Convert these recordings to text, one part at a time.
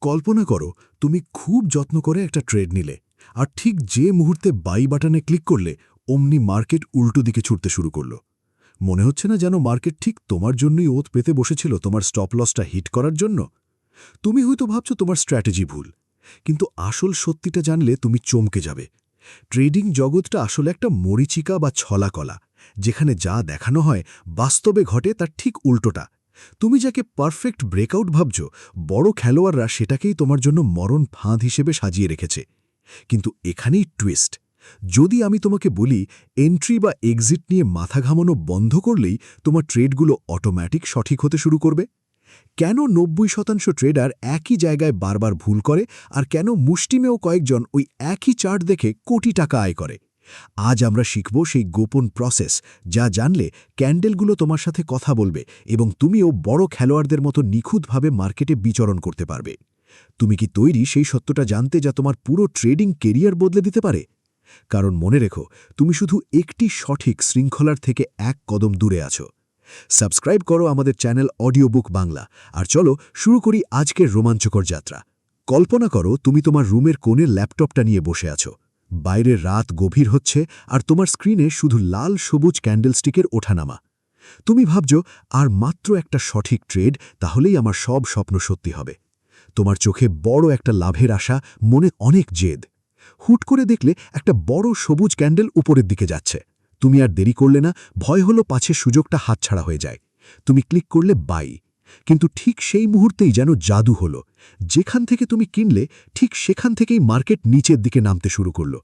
কল্পনা করো তুমি খুব যত্ন করে একটা ট্রেড নিলে আর ঠিক যে মুহূর্তে বাই বাটনে ক্লিক করলে অমনি মার্কেট উল্টো দিকে ছুটতে শুরু করলো। মনে হচ্ছে না যেন মার্কেট ঠিক তোমার জন্যই ওত পেতে বসেছিল তোমার স্টপ লসটা হিট করার জন্য। তুমি হয়তো ভাবছো তোমার স্ট্র্যাটেজি ভুল, কিন্তু আসল সত্যিটা জানলে তুমি চমকে যাবে। ট্রেডিং জগৎটা আসলে একটা মরীচিকা বা ছলাকলা, যেখানে যা দেখানো হয় বাস্তবে ঘটে তার ঠিক উল্টোটা। তুমি যাকে পারফেক্ট ব্রেকআউট ভাবছ, বড় খেলোয়াড়রা সেটাকেই তোমার জন্য মরণ ফাঁদ হিসেবে সাজিয়ে রেখেছে। কিন্তু এখানেই টুইস্ট। যদি আমি তোমাকে বলি এন্ট্রি বা এক্সিট নিয়ে মাথা ঘামানো বন্ধ করলেই তোমার ট্রেডগুলো অটোম্যাটিক সঠিক হতে শুরু করবে। কেন ৯০% ট্রেডার একই জায়গায় বারবার ভুল করে, আর কেন মুষ্টিমেয় কয়েকজন ওই একই চার্ট দেখে কোটি টাকা আয় করে? আজ আমরা শিখব সেই গোপন প্রসেস, যা জানলে ক্যান্ডেলগুলো তোমার সাথে কথা বলবে এবং তুমিও বড় খেলোয়াড়দের মতো নিখুঁতভাবে মার্কেটে বিচরণ করতে পারবে। তুমি কি তৈরি সেই সত্যটা জানতে যা তোমার পুরো ট্রেডিং কেরিয়ার বদলে দিতে পারে? কারণ মনে রেখো, তুমি শুধু একটি সঠিক শৃঙ্খলার থেকে এক কদম দূরে আছো। সাবস্ক্রাইব করো আমাদের চ্যানেল অডিও বুক বাংলা, আর চলো শুরু করি আজকের রোমাঞ্চকর যাত্রা। কল্পনা করো তুমি তোমার রুমের কোণে ল্যাপটপটা নিয়ে বসে আছো। বাইরের রাত গভীর হচ্ছে আর তোমার স্ক্রিনে শুধু লাল সবুজ ক্যান্ডেলস্টিকের ওঠানামা। তুমি ভাবছো আর মাত্র একটা সঠিক ট্রেড, তাহলেই আমার সব স্বপ্ন সত্যি হবে। তোমার চোখে বড় একটা লাভের আশা, মনে অনেক জেদ। হুট করে দেখলে একটা বড় সবুজ ক্যান্ডেল উপরের দিকে যাচ্ছে। তুমি আর দেরি করলে না, ভয় হলো পাছে সুযোগটা হাতছাড়া হয়ে যায়। তুমি ক্লিক করলে বাই, কিন্তু ঠিক সেই মুহূর্তেই যেন জাদু হলো। যেখান থেকে তুমি কিনলে ঠিক সেখান থেকেই মার্কেট নিচের দিকে নামতে শুরু করলো।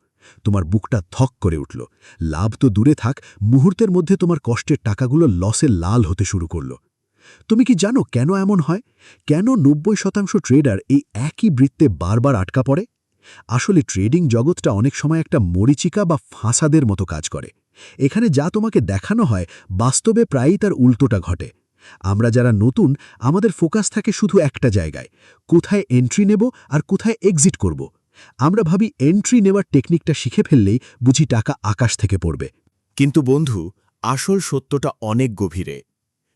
তোমার বুকটা থক করে উঠল। লাভ তো দূরে থাক, মুহূর্তের মধ্যে তোমার কষ্টের টাকাগুলো লসে লাল হতে শুরু করলো। তুমি কি জানো কেন এমন হয়? কেন ৯০% ট্রেডার এই একই বৃত্তে বারবার আটকা পড়ে? আসলে ট্রেডিং জগৎটা অনেক সময় একটা মরীচিকা বা ফাঁসাদের মতো কাজ করে। এখানে যা তোমাকে দেখানো হয়, বাস্তবে প্রায়ই তার উল্টোটা ঘটে। আমরা যারা নতুন, আমাদের ফোকাস থাকে শুধু একটা জায়গায়, কোথায় এন্ট্রি নেব আর কোথায় এক্সিট করব। আমরা ভাবি এন্ট্রি নেওয়ার টেকনিকটা শিখে ফেললেই বুঝি টাকা আকাশ থেকে পড়বে। কিন্তু বন্ধু, আসল সত্যটা অনেক গভীরে।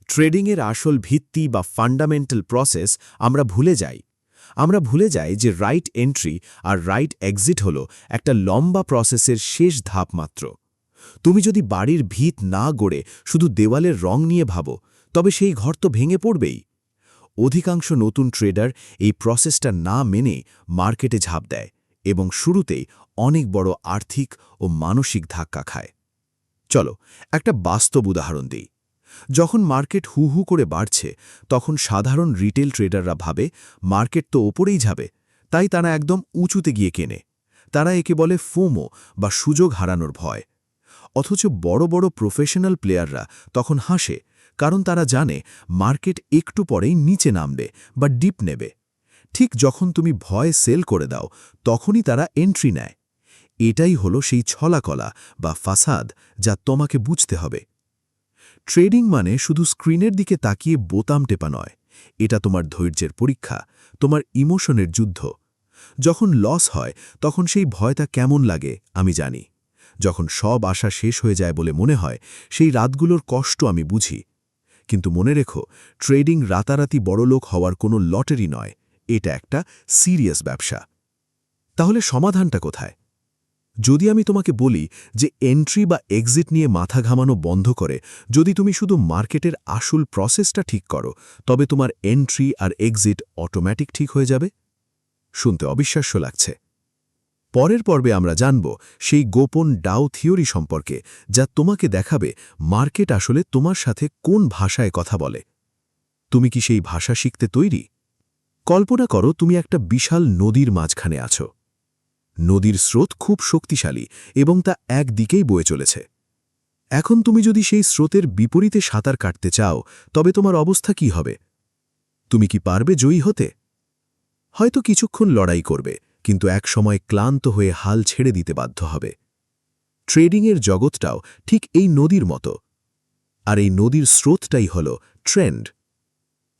ট্রেডিংয়ের আসল ভিত্তি বা ফান্ডামেন্টাল প্রসেস আমরা ভুলে যাই। আমরা ভুলে যাই যে রাইট এন্ট্রি আর রাইট এক্সিট হল একটা লম্বা প্রসেসের শেষ ধাপ মাত্র। তুমি যদি বাড়ির ভিত না গড়ে শুধু দেওয়ালের রং নিয়ে ভাবো, তবে সেই ঘর তো ভেঙে পড়বেই। অধিকাংশ নতুন ট্রেডার এই প্রসেসটা না মেনে মার্কেটে ঝাঁপ দেয় এবং শুরুতেই অনেক বড় আর্থিক ও মানসিক ধাক্কা খায়। চলো একটা বাস্তব উদাহরণ দিই। যখন মার্কেট হু হু করে বাড়ছে, তখন সাধারণ রিটেল ট্রেডাররা ভাবে মার্কেট তো ওপরেই যাবে, তাই তারা একদম উঁচুতে গিয়ে কেনে। তারা একে বলে ফোমো বা সুযোগ হারানোর ভয়। অথচ বড় বড় প্রফেশনাল প্লেয়াররা তখন হাসে, কারণ তারা জানে মার্কেট একটু পরেই নিচে নামবে বা ডিপ নেবে। ঠিক যখন তুমি ভয় সেল করে দাও, তখনই তারা এন্ট্রি নেয়। এটাই হলো সেই ছলাকলা বা ফাসাদ যা তোমাকে বুঝতে হবে। ট্রেডিং মানে শুধু স্ক্রিনের দিকে তাকিয়ে বোতাম টেপা নয়, এটা তোমার ধৈর্যের পরীক্ষা, তোমার ইমোশনের যুদ্ধ। যখন লস হয়, তখন সেই ভয়টা কেমন লাগে আমি জানি। যখন সব আশা শেষ হয়ে যায় বলে মনে হয়, সেই রাতগুলোর কষ্ট আমি বুঝি। কিন্তু মনে রেখো, ট্রেডিং রাতারাতি বড়লোক হওয়ার কোনো লটারি নয়, এটা একটা সিরিয়াস ব্যবসা। তাহলে সমাধানটা কোথায়? যদি আমি তোমাকে বলি যে এন্ট্রি বা এক্সিট নিয়ে মাথা ঘামানো বন্ধ করে যদি তুমি শুধু মার্কেটের আসল প্রসেসটা ঠিক করো, তবে তোমার এন্ট্রি আর এক্সিট অটোম্যাটিক ঠিক হয়ে যাবে। শুনতে অবিশ্বাস্য লাগছে? পরের পর্বে আমরা জানব সেই গোপন ডাও থিওরি সম্পর্কে, যা তোমাকে দেখাবে মার্কেট আসলে তোমার সাথে কোন ভাষায় কথা বলে। তুমি কি সেই ভাষা শিখতে তৈরি? কল্পনা করো তুমি একটা বিশাল নদীর মাঝখানে আছো। নদীর স্রোত খুব শক্তিশালী এবং তা একদিকেই বয়ে চলেছে। এখন তুমি যদি সেই স্রোতের বিপরীতে সাঁতার কাটতে চাও, তবে তোমার অবস্থা কি হবে? তুমি কি পারবে জয়ী হতে? হয়তো কিছুক্ষণ লড়াই করবে, কিন্তু এক সময় ক্লান্ত হয়ে হাল ছেড়ে দিতে বাধ্য হবে। ট্রেডিংয়ের জগৎটাও ঠিক এই নদীর মতো, আর এই নদীর স্রোতটাই হল ট্রেন্ড।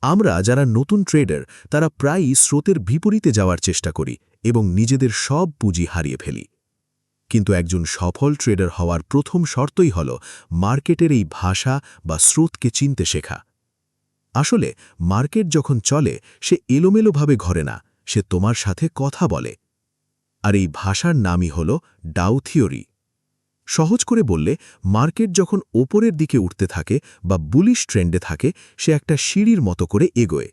আমরা যারা নতুন ট্রেডার, তারা প্রায়ই স্রোতের বিপরীতে যাওয়ার চেষ্টা করি এবং নিজেদের সব পুঁজি হারিয়ে ফেলি। কিন্তু একজন সফল ট্রেডার হওয়ার প্রথম শর্তই হল মার্কেটের এই ভাষা বা স্রোতকে চিনতে শেখা। আসলে মার্কেট যখন চলে, সে এলোমেলোভাবে ঘরে না, সে তোমার সাথে কথা বলে। আর এই ভাষার নামই হল ডাউ থিওরি। সহজ করে বললে, মার্কেট যখন ওপরের দিকে উঠতে থাকে বা বুলিশ ট্রেন্ডে থাকে, সে একটা সিঁড়ির মতো করে এগোয়।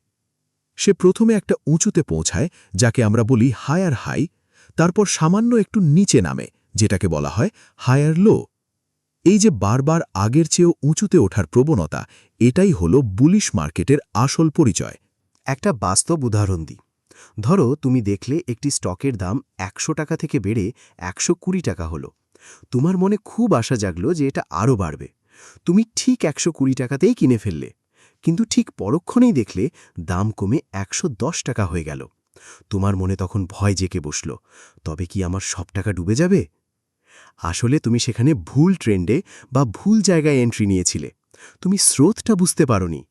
সে প্রথমে একটা উঁচুতে পৌঁছায়, যাকে আমরা বলি হায়ার হাই, তারপর সামান্য একটু নিচে নামে, যেটাকে বলা হয় হায়ার লো। এই যে বারবার আগের চেয়েও উঁচুতে ওঠার প্রবণতা, এটাই হলো বুলিশ মার্কেটের আসল পরিচয়। একটা বাস্তব উদাহরণ দিই। ধরো তুমি দেখলে একটি স্টকের দাম ১০০ টাকা থেকে বেড়ে ১২০ টাকা হলো। তোমার মনে খুব আশা জাগলো যে এটা আরও বাড়বে। তুমি ঠিক ১২০ টাকাতেই কিনে ফেললে, কিন্তু ঠিক পরক্ষণেই দেখলে দাম কমে ১১০ টাকা হয়ে গেল। তোমার মনে তখন ভয় জেঁকে বসল, তবে কি আমার সব টাকা ডুবে যাবে? আসলে তুমি সেখানে ভুল ট্রেন্ডে বা ভুল জায়গায় এন্ট্রি নিয়েছিলে। তুমি স্রোতটা বুঝতে পারোনি।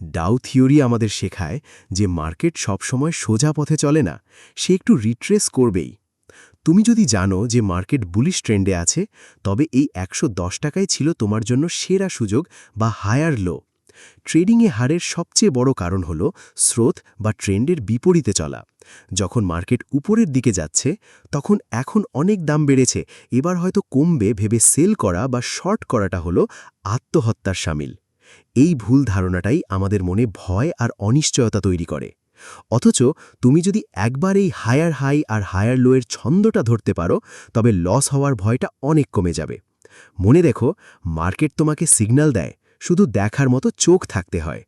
ডাউ থিওরি আমাদের শেখায় যে মার্কেট সবসময় সোজা পথে চলে না, সে একটু রিট্রেস করবেই। তুমি যদি জানো যে মার্কেট বুলিশ ট্রেন্ডে আছে, তবে এই ১১০ টাকাই ছিল তোমার জন্য সেরা সুযোগ বা হায়ার লো। ট্রেডিংয়ে হারের সবচেয়ে বড় কারণ হল স্রোত বা ট্রেন্ডের বিপরীতে চলা। যখন মার্কেট উপরের দিকে যাচ্ছে, তখন এখন অনেক দাম বেড়েছে, এবার হয়তো কমবে ভেবে সেল করা বা শর্ট করাটা হলো আত্মহত্যার শামিল। এই ভুল ধারণাটাই আমাদের মনে ভয় আর অনিশ্চয়তা তৈরি করে। অথচ তুমি যদি একবার এই হায়ার হাই আর হায়ার লো এর ছন্দটা ধরতে পারো, তবে লস হওয়ার ভয়টা অনেক কমে যাবে। মনে রেখো, মার্কেট তোমাকে সিগন্যাল দেয়, শুধু দেখার মতো চোখ থাকতে হয়।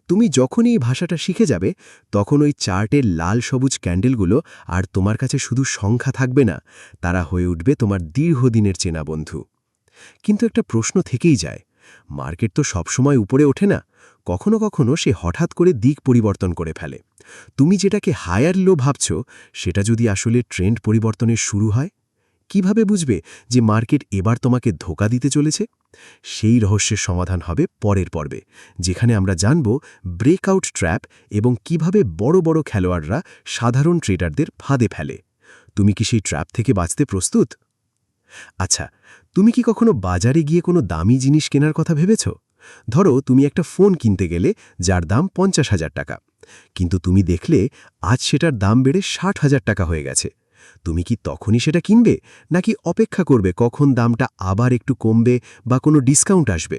তুমি যখনই এই ভাষাটা শিখে যাবে, তখন ওই চার্টের লাল সবুজ ক্যান্ডেলগুলো আর তোমার কাছে শুধু সংখ্যা থাকবে না, তারা হয়ে উঠবে তোমার দীর্ঘদিনের চেনা বন্ধু। কিন্তু একটা প্রশ্ন থেকেই যায়, মার্কেট তো সবসময় উপরে ওঠে না, কখনো কখনো সে হঠাৎ করে দিক পরিবর্তন করে ফেলে। তুমি যেটাকে হায়ার লো ভাবছ, সেটা যদি আসলে ট্রেন্ড পরিবর্তনের শুরু হয়, কিভাবে বুঝবে যে মার্কেট এবার তোমাকে ধোঁকা দিতে চলেছে? সেই রহস্যের সমাধান হবে পরের পর্বে, যেখানে আমরা জানব ব্রেকআউট ট্র্যাপ এবং কিভাবে বড় বড় খেলোয়াড়রা সাধারণ ট্রেডারদের ফাঁদে ফেলে। তুমি কি সেই ট্র্যাপ থেকে বাঁচতে প্রস্তুত? আচ্ছা, তুমি কি কখনো বাজারে গিয়ে কোনো দামি জিনিস কেনার কথা ভেবেছ? ধরো তুমি একটা ফোন কিনতে গেলে, যার দাম ৫০,০০০ টাকা, কিন্তু তুমি দেখলে আজ সেটার দাম বেড়ে ৬০,০০০ টাকা হয়ে গেছে। তুমি কি তখনই সেটা কিনবে, নাকি অপেক্ষা করবে কখন দামটা আবার একটু কমবে বা কোনো ডিসকাউন্ট আসবে?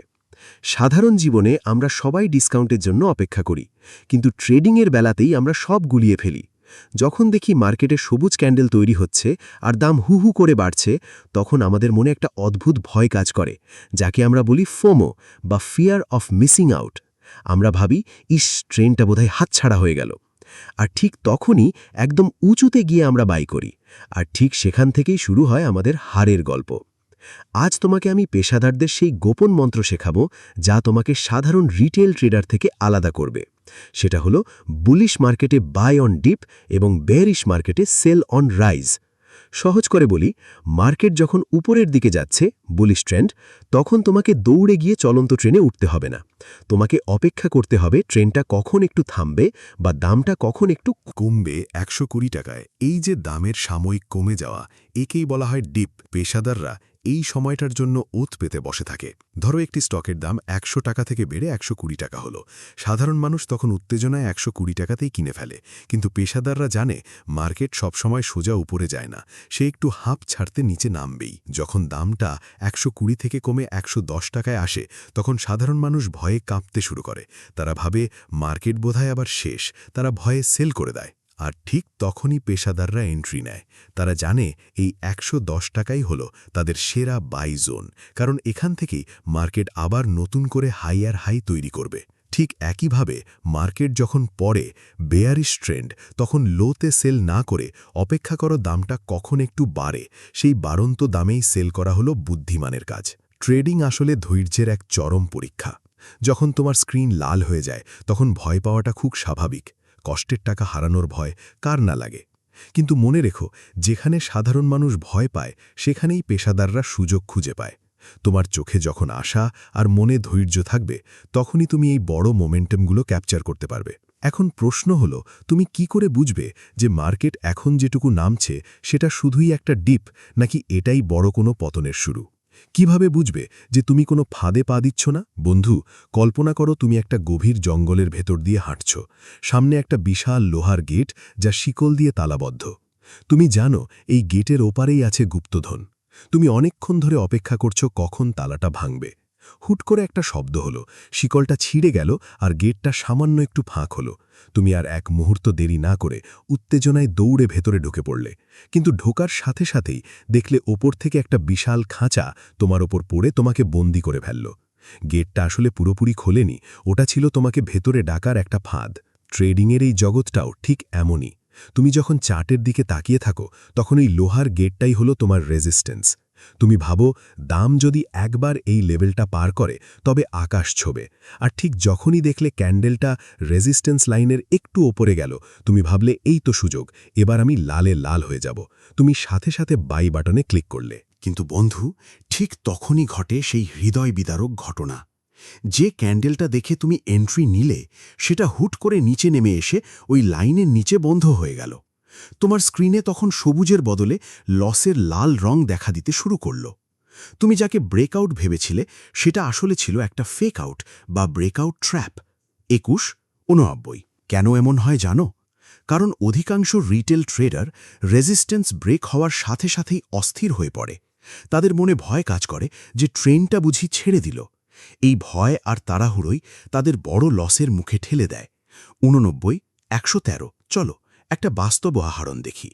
সাধারণ জীবনে আমরা সবাই ডিসকাউন্টের জন্য অপেক্ষা করি, কিন্তু ট্রেডিংয়ের বেলাতেই আমরা সব গুলিয়ে ফেলি। যখন দেখি মার্কেটে সবুজ ক্যান্ডেল তৈরি হচ্ছে আর দাম হু হু করে বাড়ছে, তখন আমাদের মনে একটা অদ্ভুত ভয় কাজ করে, যাকে আমরা বলি ফোমো বা ফিয়ার অফ মিসিং আউট। আমরা ভাবি, ইস, ট্রেনটা বোধহয় হাতছাড়া হয়ে গেল। আর ঠিক তখনই একদম উঁচুতে গিয়ে আমরা বাই করি, আর ঠিক সেখান থেকেই শুরু হয় আমাদের হারের গল্প। আজ তোমাকে আমি পেশাদারদের সেই গোপন মন্ত্র শেখাবো, যা তোমাকে সাধারণ রিটেল ট্রেডার থেকে আলাদা করবে। সেটা হলো বুলিশ মার্কেটে বাই অন ডিপ এবং বেয়ারিশ মার্কেটে সেল অন রাইজ। সহজ করে বলি, মার্কেট যখন উপরের দিকে যাচ্ছে, বুলিশ ট্রেন্ড, তখন তোমাকে দৌড়ে গিয়ে চলন্ত ট্রেনে উঠতে হবে না। তোমাকে অপেক্ষা করতে হবে ট্রেনটা কখন একটু থামবে বা দামটা কখন একটু কমবে ১২০ টাকায়। এই যে দামের সাময়িক কমে যাওয়া, একেই বলা হয় ডিপ। পেশাদাররা এই সময়টার জন্য ওত পেতে বসে থাকে। ধরো একটি স্টকের দাম ১০০ টাকা থেকে বেড়ে ১২০ টাকা হলো। সাধারণ মানুষ তখন উত্তেজনায় ১২০ টাকাতেই কিনে ফেলে, কিন্তু পেশাদাররা জানে মার্কেট সবসময় সোজা উপরে যায় না, সে একটু হাঁপ ছাড়তে নিচে নামবেই। যখন দামটা ১২০ থেকে কমে ১১০ টাকায় আসে, তখন সাধারণ মানুষ ভয়ে কাঁপতে শুরু করে। তারা ভাবে মার্কেট বোধহয় আবার শেষ, তারা ভয়ে সেল করে দেয়। আর ঠিক তখনই পেশাদাররা এন্ট্রি নেয়। তারা জানে এই ১১০ টাকাই হল তাদের সেরা বাই জোন, কারণ এখান থেকেই মার্কেট আবার নতুন করে হাইয়ার হাই তৈরি করবে। ঠিক একইভাবে মার্কেট যখন পড়ে বেয়ারিশ ট্রেন্ড, তখন লোতে সেল না করে অপেক্ষা করো দামটা কখন একটু বাড়ে। সেই বাড়ন্ত দামেই সেল করা হলো বুদ্ধিমানের কাজ। ট্রেডিং আসলে ধৈর্যের এক চরম পরীক্ষা। যখন তোমার স্ক্রিন লাল হয়ে যায়, তখন ভয় পাওয়াটা খুব স্বাভাবিক। কষ্টের টাকা হারানোর ভয় কার না লাগে? কিন্তু মনে রেখো, যেখানে সাধারণ মানুষ ভয় পায়, সেখানেই পেশাদাররা সুযোগ খুঁজে পায়। তোমার চোখে যখন আশা আর মনে ধৈর্য থাকবে, তখনই তুমি এই বড় মোমেন্টামগুলো ক্যাপচার করতে পারবে। এখন প্রশ্ন হলো, তুমি কি করে বুঝবে যে মার্কেট এখন যেটুকু নামছে সেটা শুধুই একটা ডিপ, নাকি এটাই বড় কোনো পতনের শুরু? কিভাবে বুঝবে যে তুমি কোনো ফাঁদে পা দিচ্ছ না? বন্ধু, কল্পনা করো তুমি একটা গভীর জঙ্গলের ভেতর দিয়ে হাঁটছ। সামনে একটা বিশাল লোহার গেট যা শিকল দিয়ে তালাবদ্ধ। তুমি জানো এই গেটের ওপারেই আছে গুপ্তধন। তুমি অনেকক্ষণ ধরে অপেক্ষা করছো কখন তালাটা ভাঙবে। হুট করে একটা শব্দ হলো, শিকলটা ছিঁড়ে গেল আর গেটটা সামান্য একটু ফাঁক হলো। তুমি আর এক মুহূর্ত দেরি না করে উত্তেজনায় দৌড়ে ভেতরে ঢুকে পড়লে। কিন্তু ঢোকার সাথে সাথেই দেখলে ওপর থেকে একটা বিশাল খাঁচা তোমার ওপর পড়ে তোমাকে বন্দি করে ফেলল। গেটটা আসলে পুরোপুরি খোলেনি, ওটা ছিল তোমাকে ভেতরে ডাকার একটা ফাঁদ। ট্রেডিংয়ের এই জগৎটাও ঠিক এমনই। তুমি যখন চার্টের দিকে তাকিয়ে থাকো তখন এই লোহার গেটটাই হলো তোমার রেজিস্ট্যান্স। তুমি ভাবো দাম যদি একবার এই লেভেলটা পার করে তবে আকাশ ছোবে। আর ঠিক যখনই দেখলে ক্যান্ডেলটা রেজিস্ট্যান্স লাইনের একটু ওপরে গেল, তুমি ভাবলে এই তো সুযোগ, এবার আমি লালে লাল হয়ে যাব। তুমি সাথে সাথে বাই বাটনে ক্লিক করলে। কিন্তু বন্ধু, ঠিক তখনই ঘটে সেই হৃদয় বিদারক ঘটনা। যে ক্যান্ডেলটা দেখে তুমি এন্ট্রি নিলে সেটা হুট করে নিচে নেমে এসে ওই লাইনের নিচে বন্ধ হয়ে গেল। তোমার স্ক্রিনে তখন সবুজের বদলে লসের লাল রং দেখা দিতে শুরু করল। তুমি যাকে ব্রেকআউট ভেবেছিলে সেটা আসলে ছিল একটা ফেক আউট বা ব্রেকআউট ট্র্যাপ। 21:89। কেন এমন হয় জানো? কারণ অধিকাংশ রিটেল ট্রেডার রেজিস্ট্যান্স ব্রেক হওয়ার সাথে সাথেই অস্থির হয়ে পড়ে। তাদের মনে ভয় কাজ করে যে ট্রেনটা বুঝি ছেড়ে দিল। এই ভয় আর তাড়াহুড়োই তাদের বড় লসের মুখে ঠেলে দেয়। 89:113। চলো একটা বাস্তব উদাহরণ দেখি।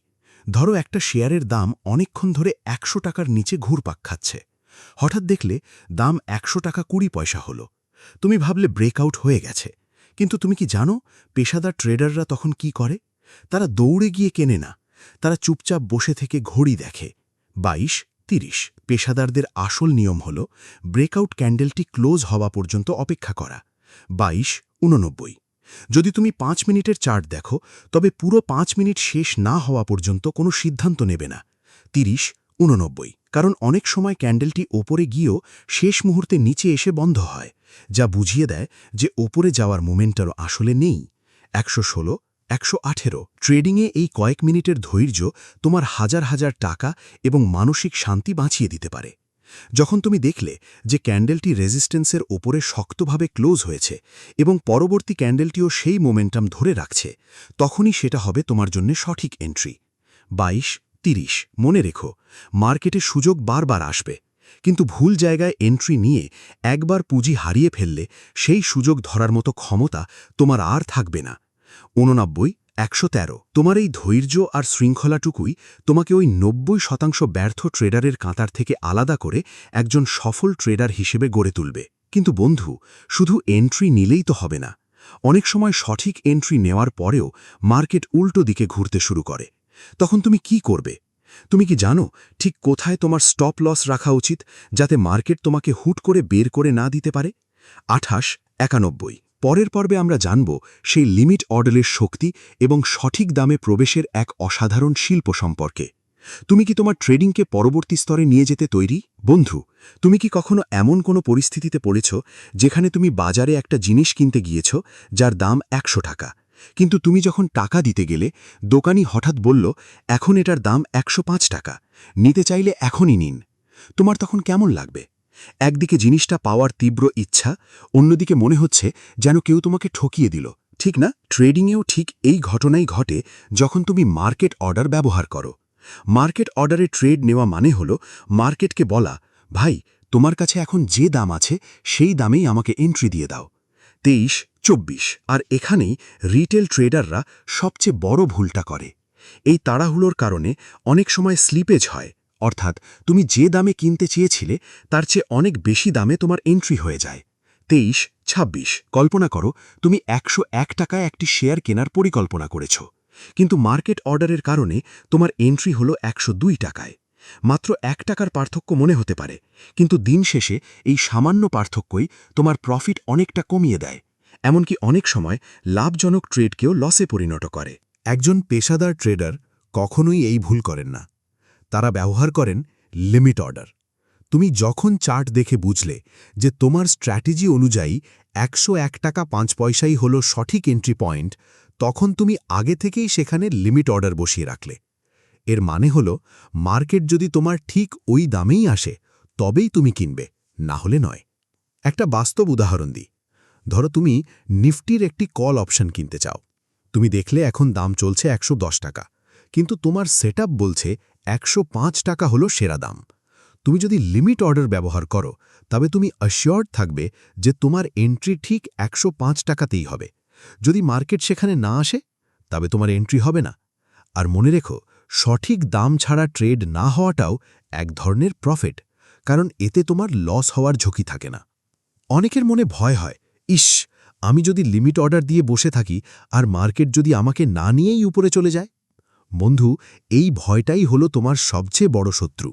ধরো একটা শেয়ারের দাম অনেকক্ষণ ধরে 100 টাকার নিচে ঘুরপাক খাচ্ছে। হঠাৎ দেখলে দাম 100 টাকা 20 পয়সা হলো। তুমি ভাবলে ব্রেকআউট হয়ে গেছে। কিন্তু তুমি কি জানো পেশাদার ট্রেডাররা তখন কি করে? তারা দৌড়ে গিয়ে কেনে না, তারা চুপচাপ বসে থেকে ঘড়ি দেখে। 22:30। পেশাদারদের আসল নিয়ম হল ব্রেকআউট ক্যান্ডেলটি ক্লোজ হওয়া পর্যন্ত অপেক্ষা করা। 22:89। যদি তুমি 5 মিনিটের চার্ট দেখো তবে পুরো 5 মিনিট শেষ না হওয়া পর্যন্ত কোনো সিদ্ধান্ত নেবে না। 30:89। কারণ অনেক সময় ক্যান্ডেলটি ওপরে গিয়েও শেষ মুহূর্তে নিচে এসে বন্ধ হয়, যা বুঝিয়ে দেয় যে ওপরে যাওয়ার মোমেন্টারও আসলে নেই। 116:118। ট্রেডিংয়ে এই কয়েক মিনিটের ধৈর্য তোমার হাজার হাজার টাকা এবং মানসিক শান্তি বাঁচিয়ে দিতে পারে। যখন তুমি দেখলে যে ক্যান্ডেলটি রেজিস্ট্যান্সের ওপরে শক্তভাবে ক্লোজ হয়েছে এবং পরবর্তী ক্যান্ডেলটিও সেই মোমেন্টাম ধরে রাখছে, তখনই সেটা হবে তোমার জন্য সঠিক এন্ট্রি। 22:30। মনে রেখো, মার্কেটে সুযোগ বারবার আসবে, কিন্তু ভুল জায়গায় এন্ট্রি নিয়ে একবার পুঁজি হারিয়ে ফেললে সেই সুযোগ ধরার মতো ক্ষমতা তোমার আর থাকবে না। 89:113। তোমার এই ধৈর্য আর শৃঙ্খলাটুকুই তোমাকে ওই 90% ব্যর্থ ট্রেডারের কাঁতার থেকে আলাদা করে একজন সফল ট্রেডার হিসেবে গড়ে তুলবে। কিন্তু বন্ধু, শুধু এন্ট্রি নিলেই তো হবে না। অনেক সময় সঠিক এন্ট্রি নেওয়ার পরেও মার্কেট উল্টো দিকে ঘুরতে শুরু করে। তখন তুমি কি করবে? তুমি কি জানো ঠিক কোথায় তোমার স্টপ লস রাখা উচিত, যাতে মার্কেট তোমাকে হুট করে বের করে না দিতে পারে? 28:91। পরের পর্বে আমরা জানব সেই লিমিট অর্ডারের শক্তি এবং সঠিক দামে প্রবেশের এক অসাধারণ শিল্প সম্পর্কে। তুমি কি তোমার ট্রেডিংকে পরবর্তী স্তরে নিয়ে যেতে তৈরি? বন্ধু, তুমি কি কখনো এমন কোনো পরিস্থিতিতে পড়েছ যেখানে তুমি বাজারে একটা জিনিস কিনতে গিয়েছ যার দাম 100 টাকা, কিন্তু তুমি যখন টাকা দিতে গেলে দোকানি হঠাৎ বলল, এখন এটার দাম 105 টাকা, নিতে চাইলে এখনই নিন। তোমার তখন কেমন লাগবে? একদিকে জিনিসটা পাওয়ার তীব্র ইচ্ছা, অন্যদিকে মনে হচ্ছে যেন কেউ তোমাকে ঠকিয়ে দিল, ঠিক না? ট্রেডিংয়েও ঠিক এই ঘটনাই ঘটে যখন তুমি মার্কেট অর্ডার ব্যবহার করো। মার্কেট অর্ডারে ট্রেড নেওয়া মানে হল মার্কেটকে বলা, ভাই, তোমার কাছে এখন যে দাম আছে সেই দামেই আমাকে এন্ট্রি দিয়ে দাও। 23:24। আর এখানেই রিটেল ট্রেডাররা সবচেয়ে বড় ভুলটা করে। এই তাড়াহুড়োর কারণে অনেক সময় স্লিপেজ হয়, অর্থাৎ তুমি যে দামে কিনতে চেয়েছিলে তার চেয়ে অনেক বেশি দামে তোমার এন্ট্রি হয়ে যায়। 23:26। কল্পনা করো তুমি 101 টাকায় একটি শেয়ার কেনার পরিকল্পনা করেছ, কিন্তু মার্কেট অর্ডারের কারণে তোমার এন্ট্রি হলো 102 টাকায়। মাত্র 1 টাকার পার্থক্য মনে হতে পারে, কিন্তু দিন শেষে এই সামান্য পার্থক্যই তোমার প্রফিট অনেকটা কমিয়ে দেয়, এমনকি অনেক সময় লাভজনক ট্রেডকেও লসে পরিণত করে। একজন পেশাদার ট্রেডার কখনোই এই ভুল করেন না। তারা ব্যবহার করেন লিমিট অর্ডার। তুমি যখন চার্ট দেখে বুঝলে যে তোমার স্ট্র্যাটেজি অনুযায়ী 101 টাকা 5 পয়সাই হল সঠিক এন্ট্রি পয়েন্ট, তখন তুমি আগে থেকেই সেখানে লিমিট অর্ডার বসিয়ে রাখলে। এর মানে হল মার্কেট যদি তোমার ঠিক ওই দামেই আসে, তবেই তুমি কিনবে, না হলে নয়। একটা বাস্তব উদাহরণ দিই। ধরো তুমি নিফটির একটি কল অপশন কিনতে চাও। তুমি দেখলে এখন দাম চলছে 110 টাকা, কিন্তু তোমার সেটআপ বলছে 105 টাকা হলো সেরা দাম। তুমি যদি লিমিট অর্ডার ব্যবহার করো, তবে তুমি অ্যাসিওর্ড থাকবে যে তোমার এন্ট্রি ঠিক 105 টাকাতেই হবে। যদি মার্কেট সেখানে না আসে, তবে তোমার এন্ট্রি হবে না। আর মনে রেখো, সঠিক দাম ছাড়া ট্রেড না হওয়াটাও এক ধরনের প্রফিট, কারণ এতে তোমার লস হওয়ার ঝুঁকি থাকে না। অনেকের মনে ভয় হয়, ইস, আমি যদি লিমিট অর্ডার দিয়ে বসে থাকি আর মার্কেট যদি আমাকে না নিয়েই উপরে চলে যায়। বন্ধু, এই ভয়টাই হলো তোমার সবচেয়ে বড় শত্রু।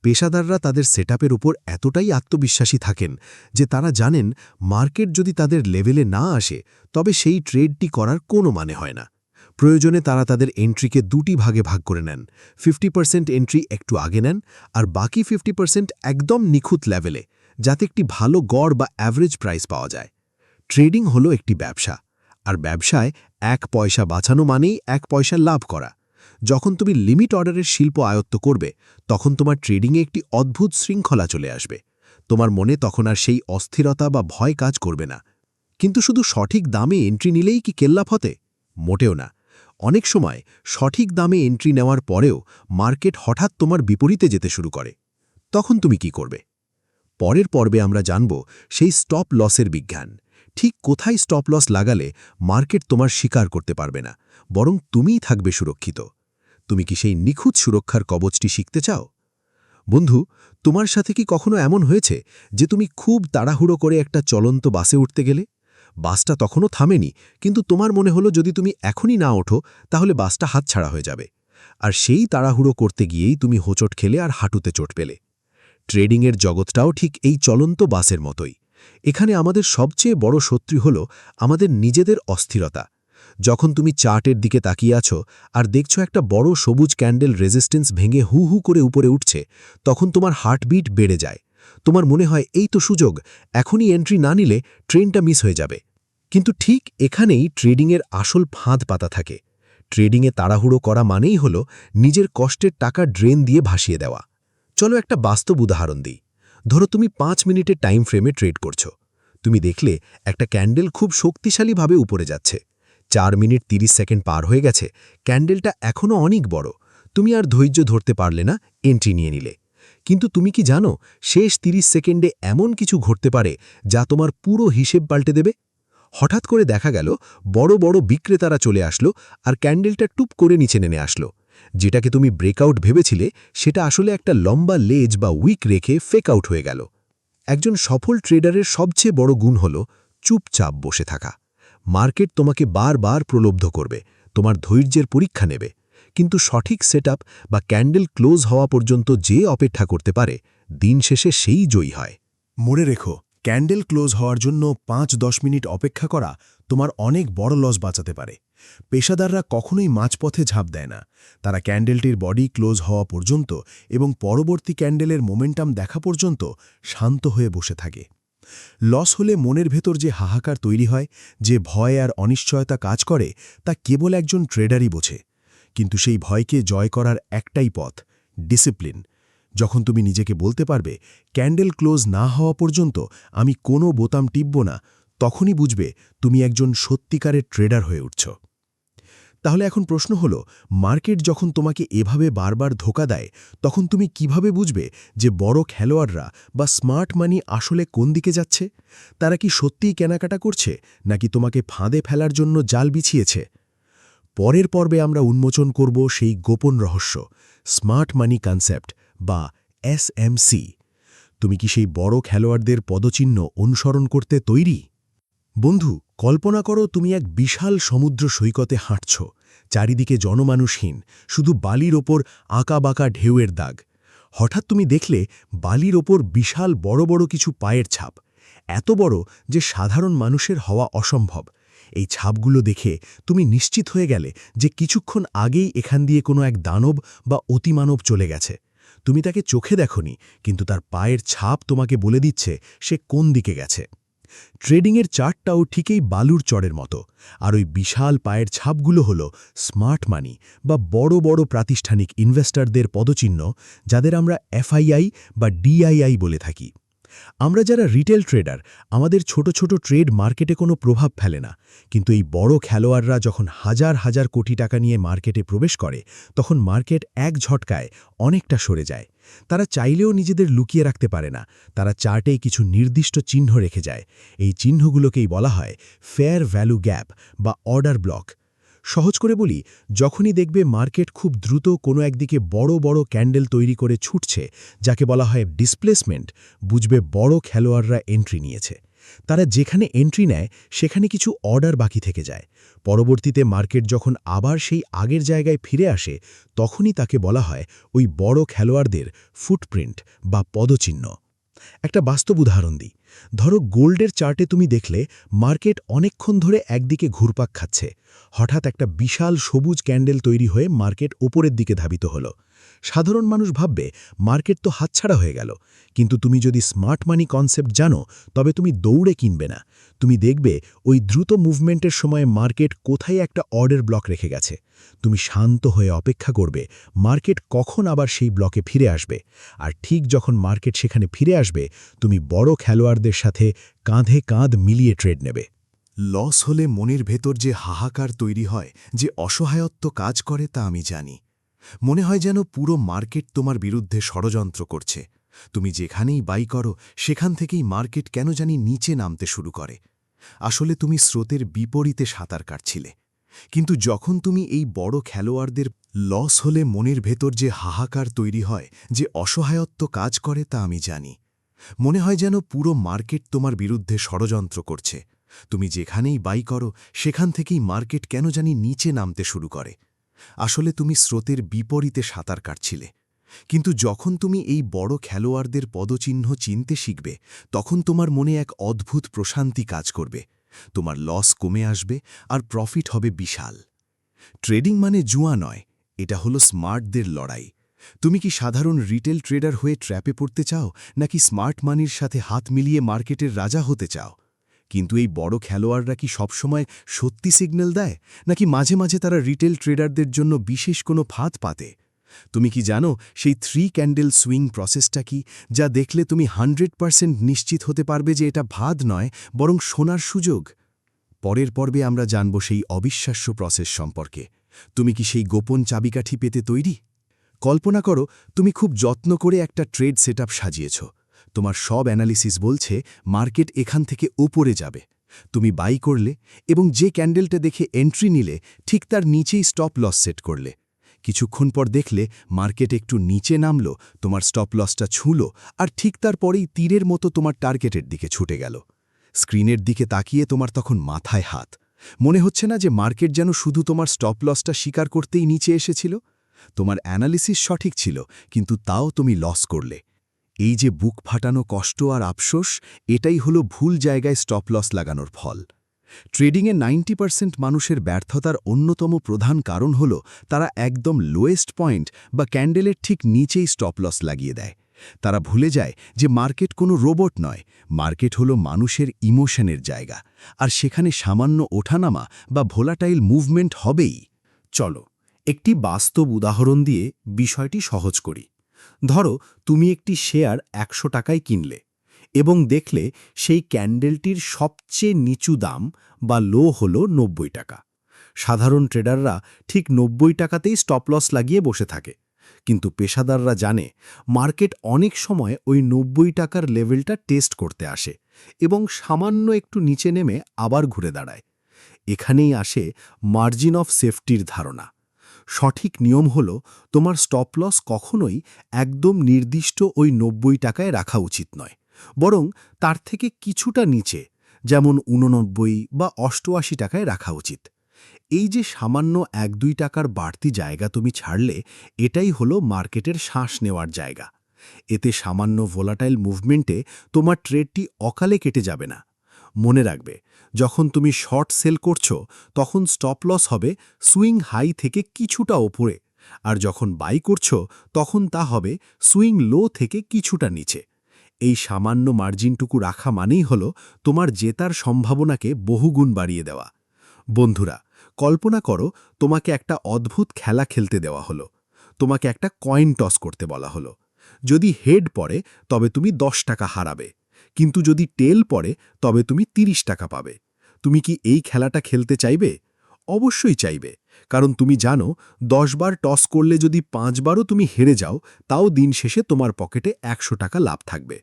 পেশাদাররা তাদের সেটআপের উপর এতটাই আত্মবিশ্বাসী থাকেন যে তারা জানেন মার্কেট যদি তাদের লেভেলে না আসে, তবে সেই ট্রেডটি করার কোনো মানে হয় না। প্রয়োজনে তারা তাদের এন্ট্রিকে দুটি ভাগে ভাগ করে নেন। 50% এন্ট্রি একটু আগে নেন, আর বাকি 50% একদম নিখুঁত লেভেলে, যাতে একটি ভালো গড় বা অ্যাভারেজ প্রাইস পাওয়া যায়। ট্রেডিং হলো একটি ব্যবসা, আর ব্যবসায় 1 পয়সা বাঁচানো মানেই 1 পয়সা লাভ করা। যখন তুমি লিমিট অর্ডারের শিল্প আয়ত্ত করবে, তখন তোমার ট্রেডিংয়ে একটি অদ্ভুত শৃঙ্খলা চলে আসবে। তোমার মনে তখন আর সেই অস্থিরতা বা ভয় কাজ করবে না। কিন্তু শুধু সঠিক দামে এন্ট্রি নিলেই কি কেল্লাফ হতে? মোটেও না। অনেক সময় সঠিক দামে এন্ট্রি নেওয়ার পরেও মার্কেট হঠাৎ তোমার বিপরীতে যেতে শুরু করে। তখন তুমি কি করবে? পরের পর্বে আমরা জানব সেই স্টপ লসের বিজ্ঞান। ঠিক কোথায় স্টপ লস লাগালে মার্কেট তোমার শিকার করতে পারবে না, বরং তুমিই থাকবে সুরক্ষিত। তুমি কি সেই নিখুঁত সুরক্ষার কবচটি শিখতে চাও? বন্ধু, তোমার সাথে কি কখনো এমন হয়েছে যে তুমি খুব তাড়াহুড়ো করে একটা চলন্ত বাসে উঠতে গেলে? বাসটা তখনও থামেনি, কিন্তু তোমার মনে হলো যদি তুমি এখনই না ওঠো, তাহলে বাসটা হাতছাড়া হয়ে যাবে। আর সেই তাড়াহুড়ো করতে গিয়েই তুমি হোঁচট খেলে আর হাঁটুতে চোট পেলে। ট্রেডিংয়ের জগৎটাও ঠিক এই চলন্ত বাসের মতোই। এখানে আমাদের সবচেয়ে বড় শত্রু হল আমাদের নিজেদের অস্থিরতা। যখন তুমি চার্টের দিকে তাকিয়ে আছো আর দেখছো একটা বড় সবুজ ক্যান্ডেল রেজিস্ট্যান্স ভেঙে হু হু করে উপরে উঠছে, তখন তোমার হার্টবিট বেড়ে যায়। তোমার মনে হয় এই তো সুযোগ, এখনই এন্ট্রি না নিলে ট্রেনটা মিস হয়ে যাবে। কিন্তু ঠিক এখানেই ট্রেডিংয়ের আসল ফাঁদ পাতা থাকে। ট্রেডিংয়ে তাড়াহুড়ো করা মানেই হল নিজের কষ্টের টাকা ড্রেন দিয়ে ভাসিয়ে দেওয়া। চলো একটা বাস্তব উদাহরণ দিই। ধরো তুমি 5 মিনিটের টাইম ফ্রেমে ট্রেড করছো। তুমি দেখলে একটা ক্যান্ডেল খুব শক্তিশালীভাবে উপরে যাচ্ছে। 4 মিনিট 30 সেকেন্ড পার হয়ে গেছে, ক্যান্ডেলটা এখনও অনেক বড়। তুমি আর ধৈর্য ধরতে পারলে না, এন্ট্রি নিয়ে নিলে। কিন্তু তুমি কি জানো, শেষ 30 সেকেন্ডে এমন কিছু ঘটতে পারে যা তোমার পুরো হিসেব পাল্টে দেবে? হঠাৎ করে দেখা গেল বড় বড় বিক্রেতারা চলে আসলো আর ক্যান্ডেলটা টুপ করে নিচে নেমে আসলো। যেটাকে তুমি ব্রেকআউট ভেবেছিলে, সেটা আসলে একটা লম্বা লেজ বা উইক রেখে ফেক আউট হয়ে গেল। একজন সফল ট্রেডারের সবচেয়ে বড় গুণ হল চুপচাপ বসে থাকা। মার্কেট তোমাকে বারবার প্রলুব্ধ করবে, তোমার ধৈর্যের পরীক্ষা নেবে, কিন্তু সঠিক সেটআপ বা ক্যান্ডেল ক্লোজ হওয়া পর্যন্ত যে অপেক্ষা করতে পারে, দিন শেষে সেই জয়ী হয়। মনে রেখো, ক্যান্ডেল ক্লোজ হওয়ার জন্য 5-10 মিনিট অপেক্ষা করা তোমার অনেক বড় লস বাঁচাতে পারে। পেশাদাররা কখনোই মাঝপথে ঝাঁপ দেয় না। তারা ক্যান্ডেলটির বডি ক্লোজ হওয়া পর্যন্ত এবং পরবর্তী ক্যান্ডেলের মোমেন্টাম দেখা পর্যন্ত শান্ত হয়ে বসে থাকে। লস হলে মনের ভেতর যে হাহাকার তৈরি হয়, যে ভয় আর অনিশ্চয়তা কাজ করে, তা কেবল একজন ট্রেডারই বোঝে। কিন্তু সেই ভয়কে জয় করার একটাই পথ, ডিসিপ্লিন। যখন তুমি নিজেকে বলতে পারবে, ক্যান্ডেল ক্লোজ না হওয়া পর্যন্ত আমি কোনো বোতাম টিপব না, তখনই বুঝবে তুমি একজন সত্যিকারের ট্রেডার হয়ে উঠছ। তাহলে এখন প্রশ্ন হলো, মার্কেট যখন তোমাকে এভাবে বারবার ধোঁকা দেয়, তখন তুমি কিভাবে বুঝবে যে বড় খেলোয়াড়রা বা স্মার্ট মানি আসলে কোন দিকে যাচ্ছে? তারা কি সত্যিই কেনাকাটা করছে, নাকি তোমাকে ফাঁদে ফেলার জন্য জাল বিছিয়েছে? পরের পর্বে আমরা উন্মোচন করব সেই গোপন রহস্য, স্মার্ট মানি কনসেপ্ট বা SMC। তুমি কি সেই বড় খেলোয়াড়দের পদচিহ্ন অনুসরণ করতে তৈরি? বন্ধু, কল্পনা করো তুমি এক বিশাল সমুদ্র সৈকতে হাঁটছ। চারিদিকে জনমানুষহীন, শুধু বালির ওপর আঁকাবাঁকা ঢেউয়ের দাগ। হঠাৎ তুমি দেখলে বালির ওপর বিশাল বড় বড় কিছু পায়ের ছাপ, এত বড় যে সাধারণ মানুষের হওয়া অসম্ভব। এই ছাপগুলো দেখে তুমি নিশ্চিত হয়ে গেলে যে কিছুক্ষণ আগেই এখান দিয়ে কোনো এক দানব বা অতিমানব চলে গেছে। তুমি তাকে চোখে দেখোনি, কিন্তু তার পায়ের ছাপ তোমাকে বলে দিচ্ছে সে কোন দিকে গেছে। ট্রেডিংয়ের চার্টটাও ঠিক এই বালুর চরের মতো, আর ওই বিশাল পায়ের ছাপগুলো হল স্মার্ট মানি বা বড় বড় প্রাতিষ্ঠানিক ইনভেস্টরদের পদচিহ্ন, যাদের আমরা এফআইআই বা ডিআইআই বলে থাকি। আমরা যারা রিটেল ট্রেডার, আমাদের ছোট ছোট ট্রেড মার্কেটে কোনো প্রভাব ফেলে না, কিন্তু এই বড় খেলোয়াড়রা যখন হাজার হাজার কোটি টাকা নিয়ে মার্কেটে প্রবেশ করে, তখন মার্কেট এক ঝটকায় অনেকটা সরে যায়। তারা চাইলেও নিজেদের লুকিয়ে রাখতে পারে না, তারা চার্টে কিছু নির্দিষ্ট চিহ্ন রেখে যায়। এই চিহ্নগুলোকেই বলা হয় ফেয়ার ভ্যালু গ্যাপ বা অর্ডার ব্লক। সহজ করে বলি, যখনই দেখবে মার্কেট খুব দ্রুত কোনো একদিকে বড় বড় ক্যান্ডেল তৈরি করে ছুটছে, যাকে বলা হয় ডিসপ্লেসমেন্ট, বুঝবে বড় খেলোয়াড়রা এন্ট্রি নিয়েছে। তারা যেখানে এন্ট্রি নেয় সেখানে কিছু অর্ডার বাকি থেকে যায়। পরবর্তীতে মার্কেট যখন আবার সেই আগের জায়গায় ফিরে আসে, তখনই তাকে বলা হয় ওই বড় খেলোয়াড়দের ফুটপ্রিন্ট বা পদচিহ্ন। একটা বাস্তব উদাহরণ দিই। ধরো গোল্ডের চার্টে তুমি দেখলে মার্কেট অনেকক্ষণ ধরে একদিকে ঘুরপাক খাচ্ছে। হঠাৎ একটা বিশাল সবুজ ক্যান্ডেল তৈরি হয়ে মার্কেট ওপরের দিকে ধাবিত হলো। সাধারণ মানুষ ভাববে মার্কেট তো হাতছাড়া হয়ে গেল, কিন্তু তুমি যদি স্মার্ট মানি কনসেপ্ট জানো, তবে তুমি দৌড়ে কিনবে না। তুমি দেখবে ওই দ্রুত মুভমেন্টের সময় মার্কেট কোথায় একটা অর্ডার ব্লক রেখে গেছে। তুমি শান্ত হয়ে অপেক্ষা করবে মার্কেট কখন আবার সেই ব্লকে ফিরে আসবে। আর ঠিক যখন মার্কেট সেখানে ফিরে আসবে, তুমি বড় খেলোয়াড়দের সাথে কাঁধে কাঁধ মিলিয়ে ট্রেড নেবে। লস হলে মনের ভেতর যে হাহাকার তৈরি হয়, যে অসহায়ত্ব কাজ করে, তা আমি জানি। মনে হয় যেন পুরো মার্কেট তোমার বিরুদ্ধে ষড়যন্ত্র করছে। তুমি যেখানেই বাই করো, সেখান থেকেই মার্কেট কেন জানি নিচে নামতে শুরু করে। আসলে তুমি স্রোতের বিপরীতে সাঁতার কাটছিলে। কিন্তু যখন তুমি এই বড় খেলোয়াড়দের লস হলে মনের ভেতর যে হাহাকার তৈরি হয়, যে অসহায়ত্ব কাজ করে, তা আমি জানি। মনে হয় যেন পুরো মার্কেট তোমার বিরুদ্ধে ষড়যন্ত্র করছে। তুমি যেখানেই বাই করো, সেখান থেকেই মার্কেট কেন জানি নিচে নামতে শুরু করে। আসলে তুমি স্রোতের বিপরীতে সাঁতার কাটছিলে। কিন্তু যখন তুমি এই বড় খেলোয়াড়দের পদচিহ্ন চিনতে শিখবে, তখন তোমার মনে এক অদ্ভুত প্রশান্তি কাজ করবে। তোমার লস কমে আসবে আর প্রফিট হবে বিশাল। ট্রেডিং মানে জুয়া নয়, এটা হলো স্মার্টদের লড়াই। তুমি কি সাধারণ রিটেল ট্রেডার হয়ে ট্র্যাপে পড়তে চাও, নাকি স্মার্ট মানির সাথে হাত মিলিয়ে মার্কেটের রাজা হতে চাও? কিন্তু এই বড় খেলোয়াড়রা কি সবসময় সত্যি সিগন্যাল দেয়, নাকি মাঝে মাঝে তারা রিটেল ট্রেডারদের জন্য বিশেষ কোনো ফাঁদ পাতে? তুমি কি জানো সেই 3 ক্যান্ডেল সুইং প্রসেসটা কি, যা দেখলে তুমি 100% নিশ্চিত হতে পারবে যে এটা ফাঁদ নয়, বরং সোনার সুযোগ? পরের পর্বে আমরা জানব সেই অবিশ্বাস্য প্রসেস সম্পর্কে। তুমি কি সেই গোপন চাবিকাঠি পেতে তৈরি? কল্পনা করো, তুমি খুব যত্ন করে একটা ট্রেড সেটআপ সাজিয়েছ। তোমার সব অ্যানালিসিস বলছে মার্কেট এখান থেকে উপরে যাবে। তুমি বাই করলে এবং যে ক্যান্ডেলটা দেখে এন্ট্রি নিলে, ঠিক তার নিচেই স্টপ লস সেট করলে। কিছুক্ষণ পর দেখলে মার্কেট একটু নিচে নামল, তোমার স্টপ লসটা ছুঁল, আর ঠিক তারপরেই তীরের মতো তোমার টার্গেটের দিকে ছুটে গেল। স্ক্রিনের দিকে তাকিয়ে তোমার তখন মাথায় হাত। মনে হচ্ছে না যে মার্কেট যেন শুধু তোমার স্টপ লসটা স্বীকার করতেই নিচে এসেছিল? তোমার অ্যানালিসিস সঠিক ছিল, কিন্তু তাও তুমি লস করলে। এই যে বুক ফাটানো কষ্ট আর আফসোস, এটাই হলো ভুল জায়গায় স্টপ লস লাগানোর ফল। ট্রেডিংয়ে 90% মানুষের ব্যর্থতার অন্যতম প্রধান কারণ হল তারা একদম লোয়েস্ট পয়েন্ট বা ক্যান্ডেলের ঠিক নিচেই স্টপ লস লাগিয়ে দেয়। তারা ভুলে যায় যে মার্কেট কোনো রোবট নয়, মার্কেট হলো মানুষের ইমোশনের জায়গা, আর সেখানে সামান্য ওঠানামা বা ভোলাটাইল মুভমেন্ট হবেই। চলো একটি বাস্তব উদাহরণ দিয়ে বিষয়টি সহজ করি। ধরো তুমি একটি শেয়ার 100 টাকায় কিনলে এবং দেখলে সেই ক্যান্ডেলটির সবচেয়ে নিচু দাম বা লো হল 90 টাকা। সাধারণ ট্রেডাররা ঠিক 90 টাকাতেই স্টপ লস লাগিয়ে বসে থাকে, কিন্তু পেশাদাররা জানে মার্কেট অনেক সময় ওই 90 টাকার লেভেলটা টেস্ট করতে আসে এবং সামান্য একটু নিচে নেমে আবার ঘুরে দাঁড়ায়। এখানেই আসে মার্জিন অফ সেফটির ধারণা। সঠিক নিয়ম হল তোমার স্টপ লস কখনোই একদম নির্দিষ্ট ওই 90 টাকায় রাখা উচিত নয়, বরং তার থেকে কিছুটা নিচে, যেমন 89 বা 88 টাকায় রাখা উচিত। এই যে সামান্য 1-2 টাকার বাড়তি জায়গা তুমি ছাড়লে, এটাই হলো মার্কেটের শ্বাস নেওয়ার জায়গা। এতে সামান্য ভোলাটাইল মুভমেন্টে তোমার ট্রেডটি অকালে কেটে যাবে না। মনে রাখবে, যখন তুমি শর্ট সেল করছো, তখন স্টপ লস হবে সুইং হাই থেকে কিছুটা ওপরে, আর যখন বাই করছো, তখন তা হবে সুইং লো থেকে কিছুটা নিচে। এই সামান্য মার্জিনটুকু রাখা মানেই হল তোমার জেতার সম্ভাবনাকে বহুগুণ বাড়িয়ে দেওয়া। বন্ধুরা, কল্পনা করো তোমাকে একটা অদ্ভুত খেলা খেলতে দেওয়া হলো। তোমাকে একটা কয়েন টস করতে বলা হলো। যদি হেড পড়ে তবে তুমি 10 টাকা হারাবে, কিন্তু যদি টেল পড়ে তবে তুমি 30 টাকা পাবে। তুমি কি এই খেলাটা খেলতে চাইবে? অবশ্যই চাইবে, কারণ তুমি জানো 10 বার টস করলে যদি 5 বারও তুমি হেরে যাও, তাও দিন শেষে তোমার পকেটে 100 টাকা লাভ থাকবে।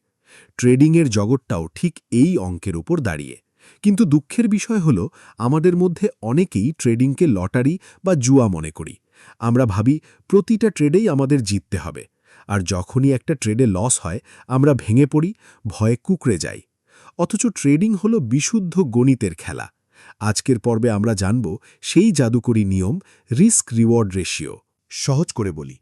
ট্রেডিংয়ের জগৎটাও ঠিক এই অঙ্কের উপর দাঁড়িয়ে। কিন্তু দুঃখের বিষয় হল, আমাদের মধ্যে অনেকেই ট্রেডিংকে লটারি বা জুয়া মনে করি। আমরা ভাবি প্রতিটা ট্রেডেই আমাদের জিততে হবে, আর যখনই একটা ট্রেডে লস হয় আমরা ভেঙে পড়ি, ভয়ে কুঁকড়ে যাই। অথচ ট্রেডিং হল বিশুদ্ধ গণিতের খেলা। আজকের পর্বে আমরা জানব সেই জাদুকরী নিয়ম, রিস্ক রিওয়ার্ড রেশিও। সহজ করে বলি,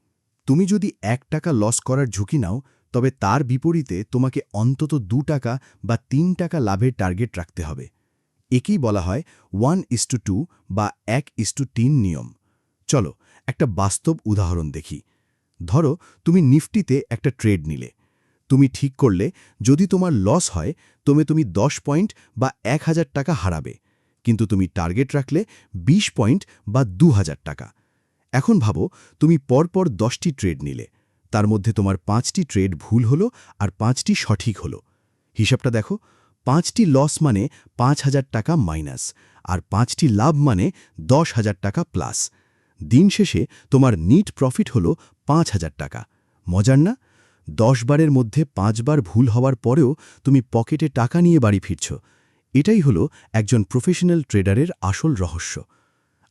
তুমি যদি 1 টাকা লস করার ঝুঁকি নাও, তবে তার বিপরীতে তোমাকে অন্তত 2 টাকা বা 3 টাকা লাভের টার্গেট রাখতে হবে। একেই বলা হয় 1:2 বা 1:3 নিয়ম। চলো একটা বাস্তব উদাহরণ দেখি। ধরো তুমি নিফটিতে একটা ট্রেড নিলে। তুমি ঠিক করলে যদি তোমার লস হয় তুমি 10 পয়েন্ট বা 1000 টাকা হারাবে, কিন্তু তুমি টার্গেট রাখলে 20 পয়েন্ট বা 2000 টাকা। এখন ভাবো, তুমি পরপর 10টি ট্রেড নিলে। তার মধ্যে তোমার 5টি ট্রেড ভুল হলো আর 5টি সঠিক হলো। হিসাবটা দেখো, 5টি লস মানে 5000 টাকা মাইনাস, আর 5টি লাভ মানে 10,000 টাকা প্লাস। দিন শেষে তোমার নিট প্রফিট হলো 5000 টাকা। মজার না? 10 বারের মধ্যে 5 বার ভুল হওয়ার পরেও তুমি পকেটে টাকা নিয়ে বাড়ি ফিরছ। এটাই হলো একজন প্রফেশনাল ট্রেডারের আসল রহস্য।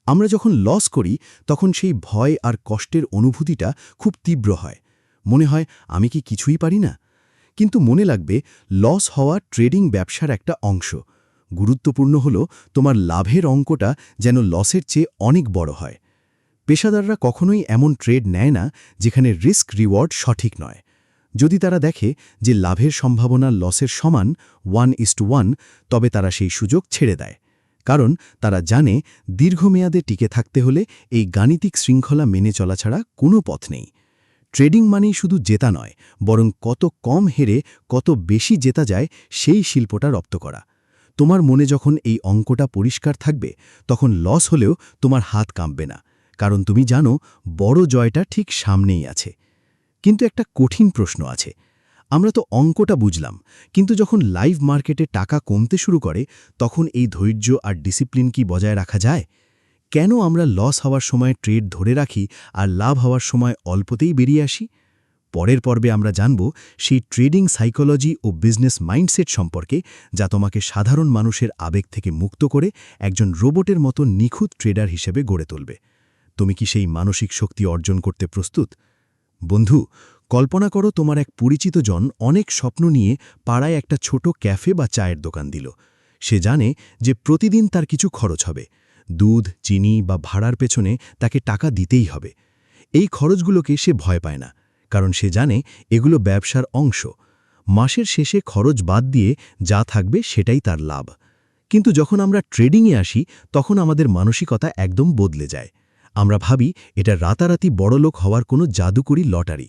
আমরা যখন লস করি তখন সেই ভয় আর কষ্টের অনুভূতিটা খুব তীব্র হয়। মনে হয় আমি কি কিছুই পারি না? কিন্তু মনে লাগবে, লস হওয়া ট্রেডিং ব্যবসার একটা অংশ। গুরুত্বপূর্ণ হলো তোমার লাভের অঙ্কটা যেন লসের চেয়ে অনেক বড় হয়। পেশাদাররা কখনোই এমন ট্রেড নেয় না যেখানে রিস্ক রিওয়ার্ড সঠিক নয়। যদি তারা দেখে যে লাভের সম্ভাবনা লসের সমান 1:1, তবে তারা সেই সুযোগ ছেড়ে দেয়। কারণ তারা জানে দীর্ঘমেয়াদে টিকে থাকতে হলে এই গাণিতিক শৃঙ্খলা মেনে চলা ছাড়া কোনো পথ নেই। ট্রেডিং মানেই শুধু জেতা নয়, বরং কত কম হেরে কত বেশি জেতা যায় সেই শিল্পটা রপ্ত করা। তোমার মনে যখন এই অঙ্কটা পরিষ্কার থাকবে, তখন লস হলেও তোমার হাত কাঁপবে না, কারণ তুমি জানো বড় জয়টা ঠিক সামনেই আছে। কিন্তু একটা কঠিন প্রশ্ন আছে। আমরা তো অঙ্কটা বুঝলাম, কিন্তু যখন লাইভ মার্কেটে টাকা কমতে শুরু করে, তখন এই ধৈর্য আর ডিসিপ্লিন কি বজায় রাখা যায়? কেন আমরা লস হওয়ার সময় ট্রেড ধরে রাখি আর লাভ হওয়ার সময় অল্পতেই বেরিয়ে আসি? পরের পর্বে আমরা জানব সেই ট্রেডিং সাইকোলজি ও বিজনেস মাইন্ডসেট সম্পর্কে, যা তোমাকে সাধারণ মানুষের আবেগ থেকে মুক্ত করে একজন রোবটের মতো নিখুঁত ট্রেডার হিসেবে গড়ে তুলবে। তুমি কি সেই মানসিক শক্তি অর্জন করতে প্রস্তুত? বন্ধু, কল্পনা করো তোমার এক পরিচিত জন অনেক স্বপ্ন নিয়ে পাড়ায় একটা ছোট ক্যাফে বা চায়ের দোকান দিল। সে জানে যে প্রতিদিন তার কিছু খরচ হবে। দুধ, চিনি বা ভাড়ার পেছনে তাকে টাকা দিতেই হবে। এই খরচগুলোকে সে ভয় পায় না, কারণ সে জানে এগুলো ব্যবসার অংশ। মাসের শেষে খরচ বাদ দিয়ে যা থাকবে সেটাই তার লাভ। কিন্তু যখন আমরা ট্রেডিংয়ে আসি, তখন আমাদের মানসিকতা একদম বদলে যায়। আমরা ভাবি এটা রাতারাতি বড়লোক হওয়ার কোনো জাদুকরি লটারি।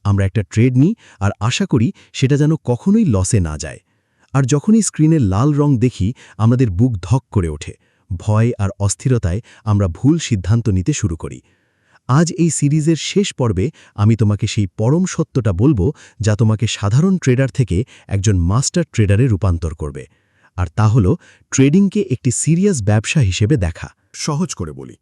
আমরা একটা ট্রেড নিই আর আশা করি সেটা যেন কখনোই লসে না যায়। আর যখনই স্ক্রিনের লাল রং দেখি, আমাদের বুক ধক করে ওঠে। ভয় আর অস্থিরতায় আমরা ভুল সিদ্ধান্ত নিতে শুরু করি। আজ এই সিরিজের শেষ পর্বে আমি তোমাকে সেই পরম সত্যটা বলবো, যা তোমাকে সাধারণ ট্রেডার থেকে একজন মাস্টার ট্রেডারে রূপান্তর করবে। আর তা হলো ট্রেডিংকে একটি সিরিয়াস ব্যবসা হিসেবে দেখা। সহজ করে বলি,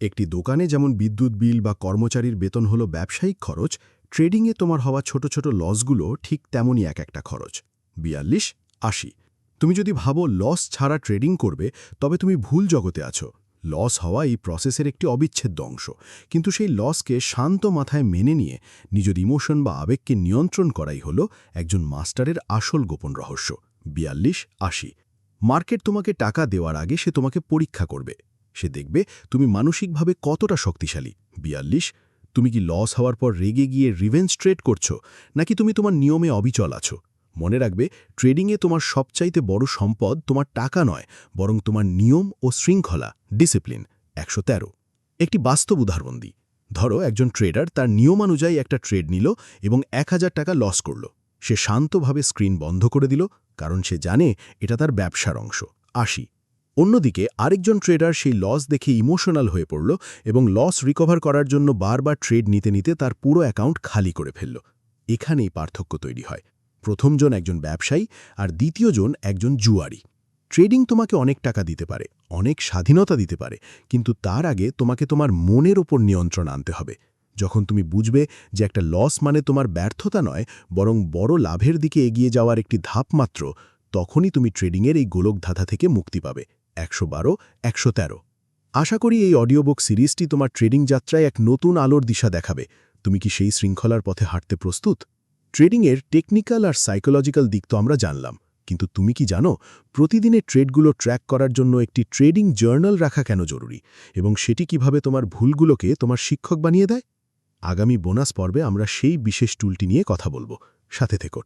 একটি দোকানে যেমন বিদ্যুৎ বিল বা কর্মচারীর বেতন হলো ব্যবসায়িক খরচ, ট্রেডিংয়ে তোমার হওয়া ছোট ছোট লসগুলো ঠিক তেমনই একটা খরচ। 42-80। তুমি যদি ভাবো লস ছাড়া ট্রেডিং করবে, তবে তুমি ভুল জগতে আছো। লস হওয়া এই প্রসেসের একটি অবিচ্ছেদ্য অংশ, কিন্তু সেই লসকে শান্ত মাথায় মেনে নিয়ে নিজের ইমোশন বা আবেগকে নিয়ন্ত্রণ করাই হলো একজন মাস্টারের আসল গোপন রহস্য। 42-80। মার্কেট তোমাকে টাকা দেওয়ার আগে সে তোমাকে পরীক্ষা করবে। সে দেখবে তুমি মানসিকভাবে কতটা শক্তিশালী। 42। তুমি কি লস হওয়ার পর রেগে গিয়ে রিভেঞ্জ ট্রেড করছো, নাকি তুমি তোমার নিয়মে অবিচল আছো? মনে রাখবে, ট্রেডিংয়ে তোমার সবচাইতে বড় সম্পদ তোমার টাকা নয়, বরং তোমার নিয়ম ও শৃঙ্খলা, ডিসিপ্লিন। 113। একটি বাস্তব উদাহরণ দিই। ধরো একজন ট্রেডার তার নিয়মানুযায়ী একটা ট্রেড নিল এবং 1000 টাকা লস করল। সে শান্তভাবে স্ক্রিন বন্ধ করে দিল, কারণ সে জানে এটা তার ব্যবসার অংশ। ৮০। অন্যদিকে আরেকজন ট্রেডার সেই লস দেখে ইমোশনাল হয়ে পড়ল এবং লস রিকভার করার জন্য বারবার ট্রেড নিতে নিতে তার পুরো অ্যাকাউন্ট খালি করে ফেলল। এখানেই পার্থক্য তৈরি হয়। প্রথমজন একজন ব্যবসায়ী আর দ্বিতীয়জন একজন জুয়ারি। ট্রেডিং তোমাকে অনেক টাকা দিতে পারে, অনেক স্বাধীনতা দিতে পারে, কিন্তু তার আগে তোমাকে তোমার মনের ওপর নিয়ন্ত্রণ আনতে হবে। যখন তুমি বুঝবে যে একটা লস মানে তোমার ব্যর্থতা নয়, বরং বড় লাভের দিকে এগিয়ে যাওয়ার একটি ধাপ মাত্র, তখনই তুমি ট্রেডিংয়ের এই গোলকধাঁধা থেকে মুক্তি পাবে। ১১২, ১১৩। আশা করি এই অডিও বুক সিরিজটি তোমার ট্রেডিং যাত্রায় এক নতুন আলোর দিশা দেখাবে। তুমি কি সেই শৃঙ্খলার পথে হাঁটতে প্রস্তুত? ট্রেডিংয়ের টেকনিক্যাল আর সাইকোলজিক্যাল দিক তো আমরা জানলাম, কিন্তু তুমি কি জানো প্রতিদিনের ট্রেডগুলো ট্র্যাক করার জন্য একটি ট্রেডিং জার্নাল রাখা কেন জরুরি, এবং সেটি কিভাবে তোমার ভুলগুলোকে তোমার শিক্ষক বানিয়ে দেয়? আগামী বোনাস পর্বে আমরা সেই বিশেষ টুলটি নিয়ে কথা বলবো। সাথে থেকো।